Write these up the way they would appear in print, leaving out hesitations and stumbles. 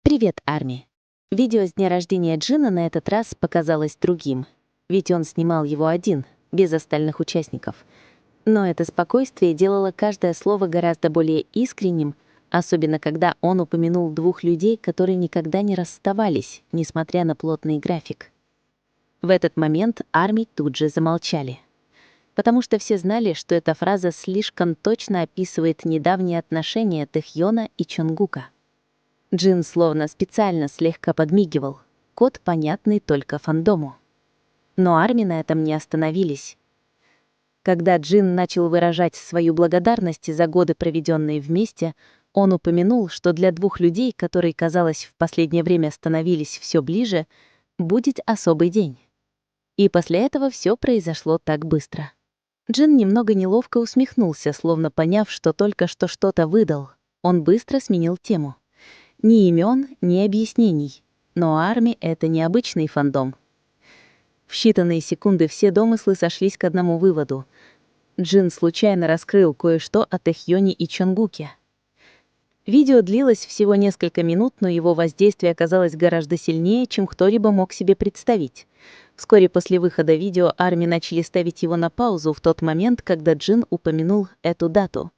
Привет, Арми. Видео с дня рождения Джина на этот раз показалось другим, ведь он снимал его один, без остальных участников. Но это спокойствие делало каждое слово гораздо более искренним, особенно когда он упомянул двух людей, которые никогда не расставались, несмотря на плотный график. В этот момент Арми тут же замолчали, потому что все знали, что эта фраза слишком точно описывает недавние отношения Тэхьона и Чонгука. Джин словно специально слегка подмигивал, код понятный только фандому. Но Арми на этом не остановились. Когда Джин начал выражать свою благодарность за годы, проведенные вместе, он упомянул, что для двух людей, которые, казалось, в последнее время становились все ближе, будет особый день. И после этого все произошло так быстро. Джин немного неловко усмехнулся, словно поняв, что только что что-то выдал. Он быстро сменил тему. Ни имен, ни объяснений. Но Арми — это необычный фандом. В считанные секунды все домыслы сошлись к одному выводу. Джин случайно раскрыл кое-что о Тэхьоне и Чонгуке. Видео длилось всего несколько минут, но его воздействие оказалось гораздо сильнее, чем кто-либо мог себе представить. Вскоре после выхода видео Арми начали ставить его на паузу в тот момент, когда Джин упомянул эту дату.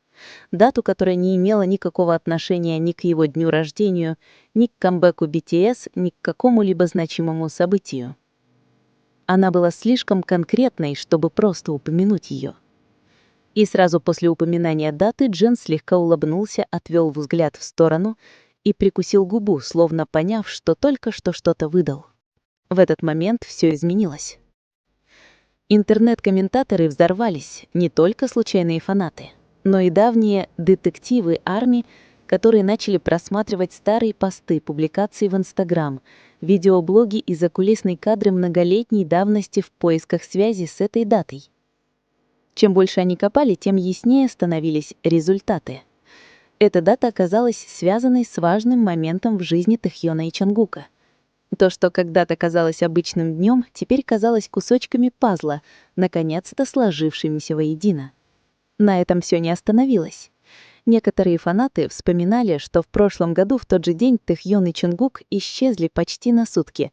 Дату, которая не имела никакого отношения ни к его дню рождения, ни к камбэку BTS, ни к какому-либо значимому событию. Она была слишком конкретной, чтобы просто упомянуть ее. И сразу после упоминания даты Джин слегка улыбнулся, отвел взгляд в сторону и прикусил губу, словно поняв, что только что что-то выдал. В этот момент все изменилось. Интернет-комментаторы взорвались, не только случайные фанаты, но и давние детективы Арми, которые начали просматривать старые посты, публикации в Инстаграм, видеоблоги и закулисные кадры многолетней давности в поисках связи с этой датой. Чем больше они копали, тем яснее становились результаты. Эта дата оказалась связанной с важным моментом в жизни Тэхьона и Чонгука. То, что когда-то казалось обычным днем, теперь казалось кусочками пазла, наконец-то сложившимися воедино. На этом все не остановилось. Некоторые фанаты вспоминали, что в прошлом году в тот же день Тэхьон и Чонгук исчезли почти на сутки.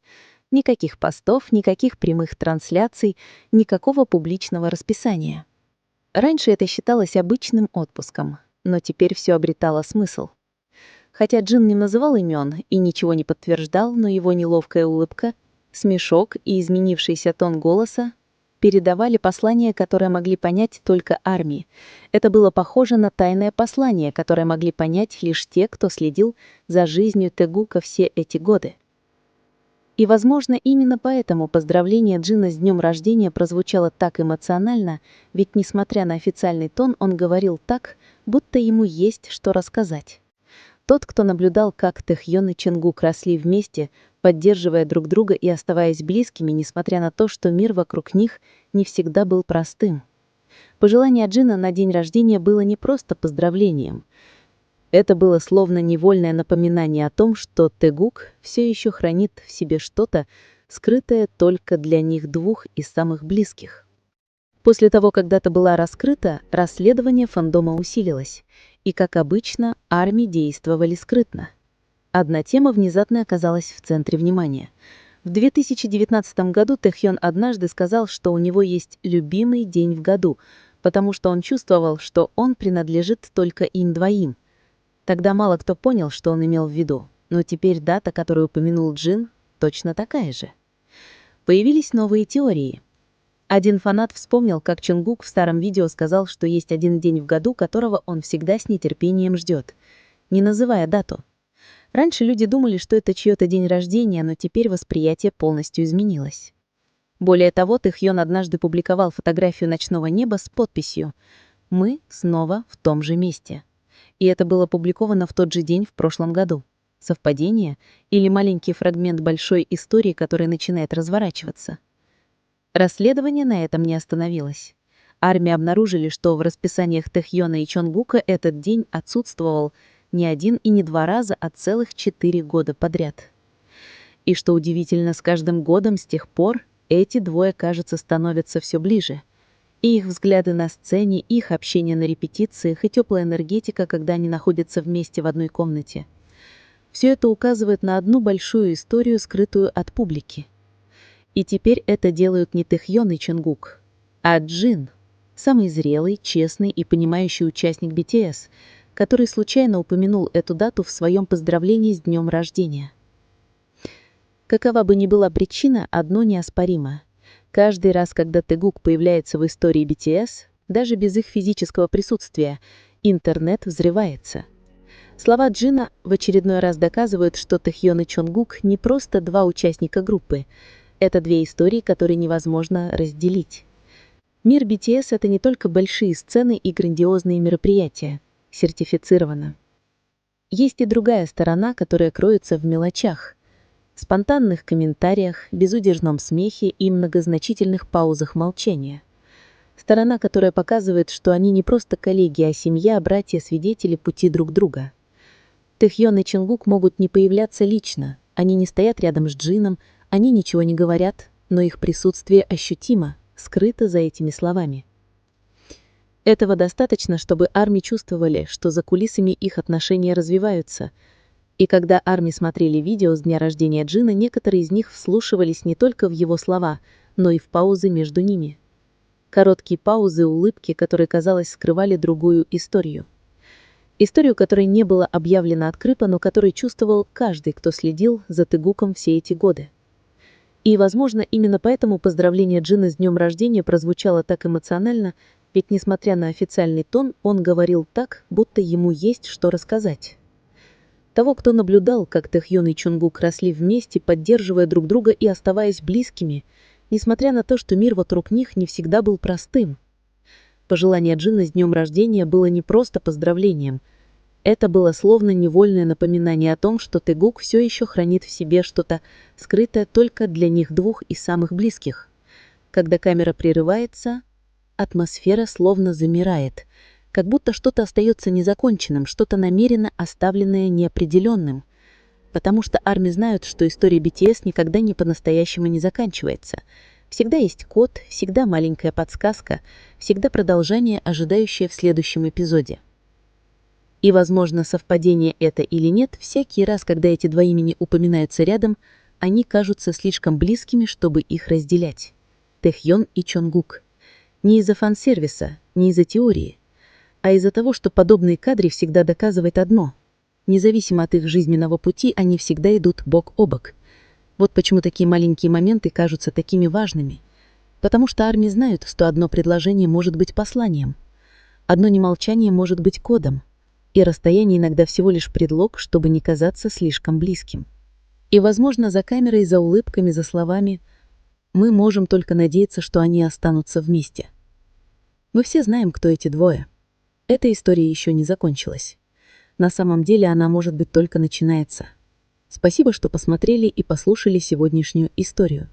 Никаких постов, никаких прямых трансляций, никакого публичного расписания. Раньше это считалось обычным отпуском, но теперь все обретало смысл. Хотя Джин не называл имен и ничего не подтверждал, но его неловкая улыбка, смешок и изменившийся тон голоса передавали послание, которое могли понять только Арми. Это было похоже на тайное послание, которое могли понять лишь те, кто следил за жизнью Тэгука все эти годы. И, возможно, именно поэтому поздравление Джина с днем рождения прозвучало так эмоционально, ведь, несмотря на официальный тон, он говорил так, будто ему есть что рассказать. Тот, кто наблюдал, как Тэхьон и Чонгук росли вместе, поддерживая друг друга и оставаясь близкими, несмотря на то, что мир вокруг них не всегда был простым. Пожелание Джина на день рождения было не просто поздравлением. Это было словно невольное напоминание о том, что Тэгук все еще хранит в себе что-то, скрытое только для них двух из самых близких. После того, как дата была раскрыта, расследование фандома усилилось, и, как обычно, Арми действовали скрытно. Одна тема внезапно оказалась в центре внимания. В 2019 году Тэхьон однажды сказал, что у него есть любимый день в году, потому что он чувствовал, что он принадлежит только им двоим. Тогда мало кто понял, что он имел в виду, но теперь дата, которую упомянул Джин, точно такая же. Появились новые теории. Один фанат вспомнил, как Чонгук в старом видео сказал, что есть один день в году, которого он всегда с нетерпением ждет, не называя дату. Раньше люди думали, что это чьё-то день рождения, но теперь восприятие полностью изменилось. Более того, Тэхьон однажды публиковал фотографию ночного неба с подписью «Мы снова в том же месте». И это было опубликовано в тот же день в прошлом году. Совпадение или маленький фрагмент большой истории, которая начинает разворачиваться? Расследование на этом не остановилось. Арми обнаружили, что в расписаниях Тэхьона и Чонгука этот день отсутствовал не один и не два раза, а целых 4 года подряд. И что удивительно, с каждым годом с тех пор эти двое, кажется, становятся все ближе. И их взгляды на сцене, их общение на репетициях и теплая энергетика, когда они находятся вместе в одной комнате. Все это указывает на одну большую историю, скрытую от публики. И теперь это делают не Тэхён и Чонгук, а Джин, самый зрелый, честный и понимающий участник BTS, который случайно упомянул эту дату в своем поздравлении с днем рождения. Какова бы ни была причина, одно неоспоримо. Каждый раз, когда Тэгук появляется в истории BTS, даже без их физического присутствия, интернет взрывается. Слова Джина в очередной раз доказывают, что Тэхён и Чонгук не просто два участника группы. Это две истории, которые невозможно разделить. Мир BTS — это не только большие сцены и грандиозные мероприятия. Сертифицировано. Есть и другая сторона, которая кроется в мелочах. Спонтанных комментариях, безудержном смехе и многозначительных паузах молчания. Сторона, которая показывает, что они не просто коллеги, а семья, братья, свидетели пути друг друга. Тэхён и Чонгук могут не появляться лично, они не стоят рядом с Джином, они ничего не говорят, но их присутствие ощутимо, скрыто за этими словами. Этого достаточно, чтобы ARMY чувствовали, что за кулисами их отношения развиваются. И когда ARMY смотрели видео с дня рождения Джина, некоторые из них вслушивались не только в его слова, но и в паузы между ними. Короткие паузы, улыбки, которые, казалось, скрывали другую историю. Историю, которая не была объявлена открыто, но которую чувствовал каждый, кто следил за Тэгуком все эти годы. И, возможно, именно поэтому поздравление Джина с днем рождения прозвучало так эмоционально, ведь, несмотря на официальный тон, он говорил так, будто ему есть что рассказать. Того, кто наблюдал, как Тэхён и Чонгук росли вместе, поддерживая друг друга и оставаясь близкими, несмотря на то, что мир вокруг них не всегда был простым. Пожелание Джина с днем рождения было не просто поздравлением. Это было словно невольное напоминание о том, что Тэгук все еще хранит в себе что-то скрытое только для них двух и самых близких. Когда камера прерывается, атмосфера словно замирает, как будто что-то остается незаконченным, что-то намеренно оставленное неопределенным. Потому что ARMY знают, что история BTS никогда не по-настоящему не заканчивается. Всегда есть код, всегда маленькая подсказка, всегда продолжение, ожидающее в следующем эпизоде. И, возможно, совпадение это или нет, всякий раз, когда эти два имени упоминаются рядом, они кажутся слишком близкими, чтобы их разделять. Тэхён и Чонгук. Не из-за фан-сервиса, не из-за теории, а из-за того, что подобные кадры всегда доказывают одно. Независимо от их жизненного пути, они всегда идут бок о бок. Вот почему такие маленькие моменты кажутся такими важными. Потому что ARMY знают, что одно предложение может быть посланием. Одно немолчание может быть кодом. И расстояние иногда всего лишь предлог, чтобы не казаться слишком близким. И, возможно, за камерой, за улыбками, за словами мы можем только надеяться, что они останутся вместе. Мы все знаем, кто эти двое. Эта история еще не закончилась. На самом деле она, может быть, только начинается. Спасибо, что посмотрели и послушали сегодняшнюю историю.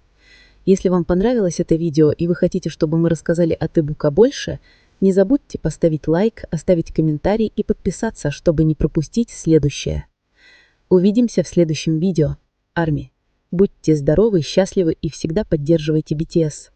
Если вам понравилось это видео и вы хотите, чтобы мы рассказали о Тэгука больше, не забудьте поставить лайк, оставить комментарий и подписаться, чтобы не пропустить следующее. Увидимся в следующем видео. ARMY. Будьте здоровы, счастливы и всегда поддерживайте BTS.